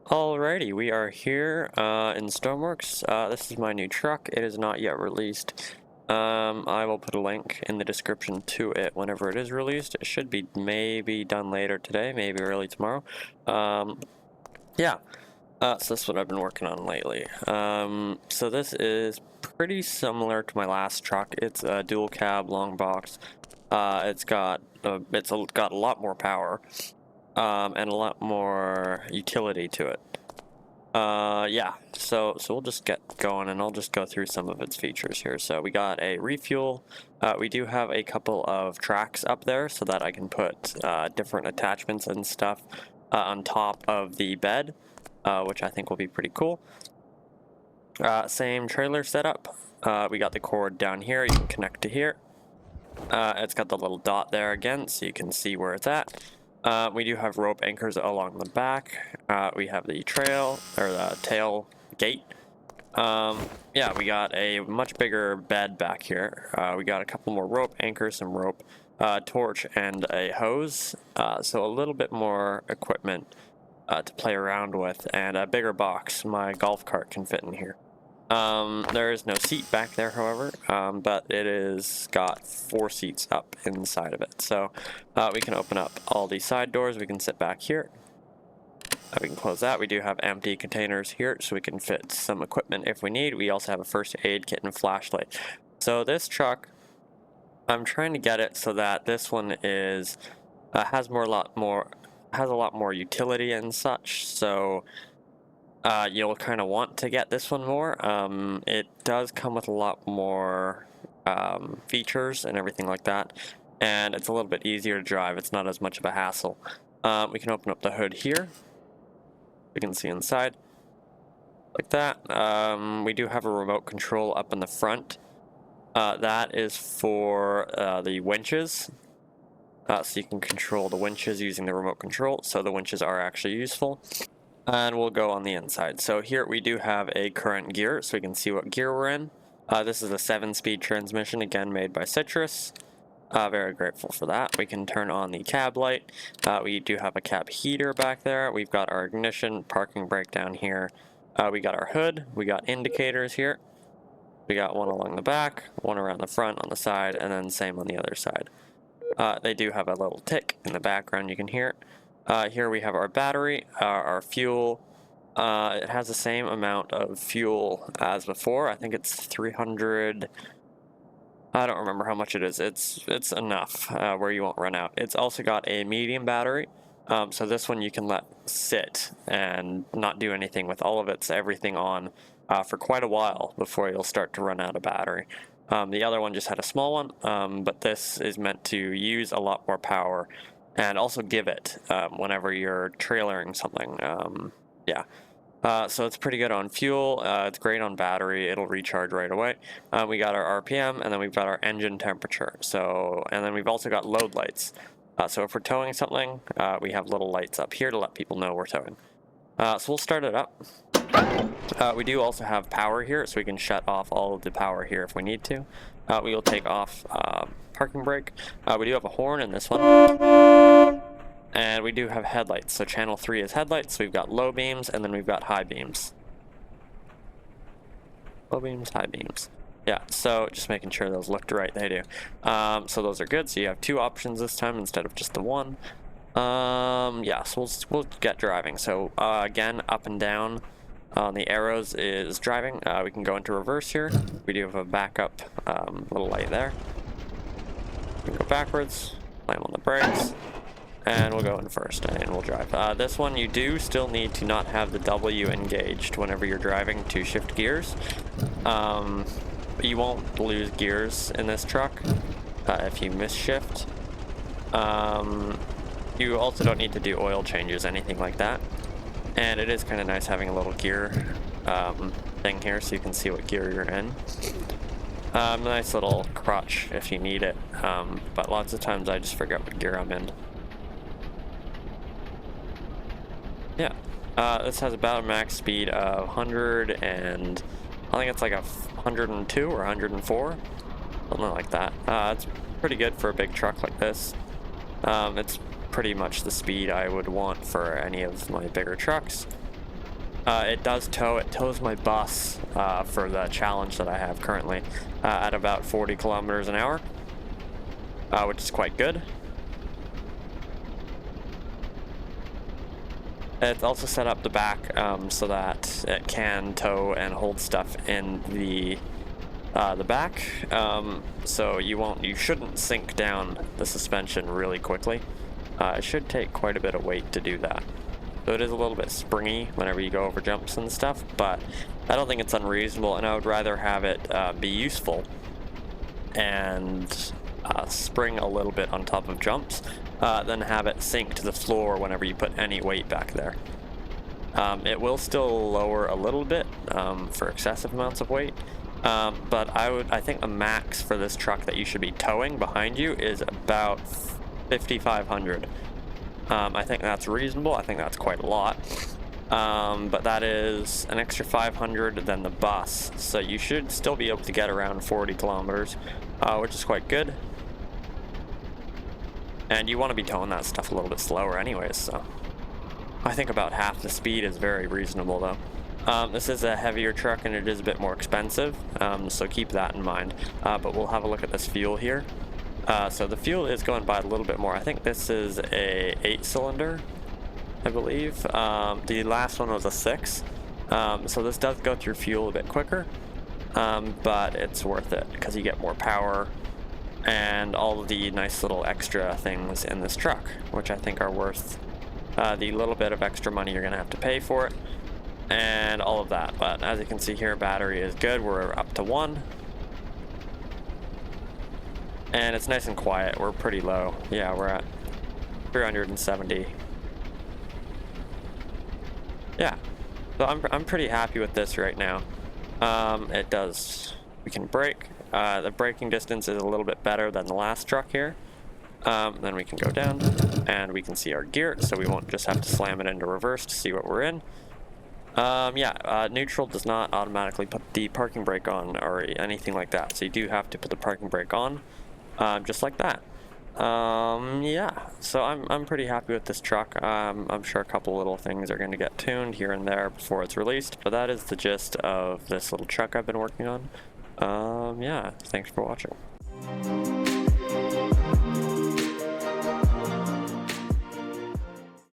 Alrighty, we are here in Stoneworks. This is my new truck. It is not yet released. I will put a link in the description to it whenever it is released. It should be maybe done later today, maybe early tomorrow. Yeah, so this is what I've been working on lately. So this is pretty similar to my last truck. It's a dual cab long box. It's got a lot more power. And a lot more utility to it. Yeah, so we'll just get going and I'll just go through some of its features here. So we got a refuel. We do have a couple of tracks up there so that I can put different attachments and stuff on top of the bed, which I think will be pretty cool. Same trailer setup. We got the cord down here. You can connect to here. It's got the little dot there again, so you can see where it's at. We do have rope anchors along the back. We have the trail, or the tail gate. Yeah, we got a much bigger bed back here. We got a couple more rope anchors, some rope, torch, and a hose. So a little bit more equipment to play around with, and a bigger box. My golf cart can fit in here. There is no seat back there, however, but it is got 4 seats up inside of it. So we can open up all these side doors. We can sit back here. We can close that. We do have empty containers here, so we can fit some equipment if we need. We also have a first aid kit and flashlight. So this truck, I'm trying to get it so that this one is has a lot more utility and such. So you'll kind of want to get this one more. It does come with a lot more features and everything like that, and it's a little bit easier to drive. It's not as much of a hassle. We can open up the hood here. We can see inside like that. We do have a remote control up in the front. That is for the winches. So you can control the winches using the remote control, so the winches are actually useful. And we'll go on the inside. So here we do have a current gear, so we can see what gear we're in. This is a 7-speed transmission, again made by Citrus. Very grateful for that. We can turn on the cab light. We do have a cab heater back there. We've got our ignition, parking brake down here. We got our hood. We got indicators here. We got one along the back, one around the front, on the side, and then same on the other side. They do have a little tick in the background, you can hear it. Here we have our battery, our fuel. It has the same amount of fuel as before. I think it's 300. I don't remember how much it is. It's enough where you won't run out. It's also got a medium battery. So this one you can let sit and not do anything with all of everything on for quite a while before you'll start to run out of battery. The other one just had a small one, but this is meant to use a lot more power and also give it whenever you're trailering something. Yeah. So it's pretty good on fuel. It's great on battery. It'll recharge right away. We got our RPM, and then we've got our engine temperature. So, and then we've also got load lights. So if we're towing something, we have little lights up here to let people know we're towing. So we'll start it up. We do also have power here, so we can shut off all of the power here if we need to. We will take off parking brake. We do have a horn in this one. And we do have headlights. So channel 3 is headlights. So we've got low beams, and then we've got high beams. Low beams, high beams. Yeah, so just making sure those looked right. They do. So those are good. So you have 2 options this time instead of just the 1. Yeah, so we'll get driving. So again, up and down on the arrows is driving. We can go into reverse here. We do have a backup little light there. We can go backwards, slam on the brakes, and we'll go in first and we'll drive. This one you do still need to not have the W engaged whenever you're driving to shift gears. You won't lose gears in this truck if you miss shift. You also don't need to do oil changes, anything like that. And it is kind of nice having a little gear thing here so you can see what gear you're in. Nice little crutch if you need it, but lots of times I just forget what gear I'm in. Yeah, this has about a max speed of 100 and I think it's like a 102 or 104, something like that. It's pretty good for a big truck like this. It's pretty much the speed I would want for any of my bigger trucks. It does tow. It tows my bus for the challenge that I have currently at about 40 kilometers an hour, which is quite good. It's also set up the back so that it can tow and hold stuff in the back, so you shouldn't sink down the suspension really quickly. It should take quite a bit of weight to do that. So it is a little bit springy whenever you go over jumps and stuff, but I don't think it's unreasonable, and I would rather have it be useful and spring a little bit on top of jumps than have it sink to the floor whenever you put any weight back there. It will still lower a little bit for excessive amounts of weight, but I think the max for this truck that you should be towing behind you is about 5,500. I think that's reasonable. I think that's quite a lot. But that is an extra 500 than the bus. So you should still be able to get around 40 kilometers, which is quite good. And you want to be towing that stuff a little bit slower anyways, so I think about half the speed is very reasonable though. This is a heavier truck and it is a bit more expensive, so keep that in mind. But we'll have a look at this fuel here. So the fuel is going by a little bit more. I think this is a 8-cylinder, I believe. The last one was a 6. So this does go through fuel a bit quicker, but it's worth it because you get more power and all of the nice little extra things in this truck, which I think are worth the little bit of extra money you're going to have to pay for it and all of that. But as you can see here, battery is good. We're up to 1. And it's nice and quiet. We're pretty low. Yeah, we're at 370. Yeah, so I'm pretty happy with this right now. We can brake. The braking distance is a little bit better than the last truck here. Then we can go down and we can see our gear, so we won't just have to slam it into reverse to see what we're in. Neutral does not automatically put the parking brake on or anything like that, so you do have to put the parking brake on. Just like that. Yeah, so I'm pretty happy with this truck. I'm sure a couple little things are going to get tuned here and there before it's released, but that is the gist of this little truck I've been working on. Yeah, thanks for watching.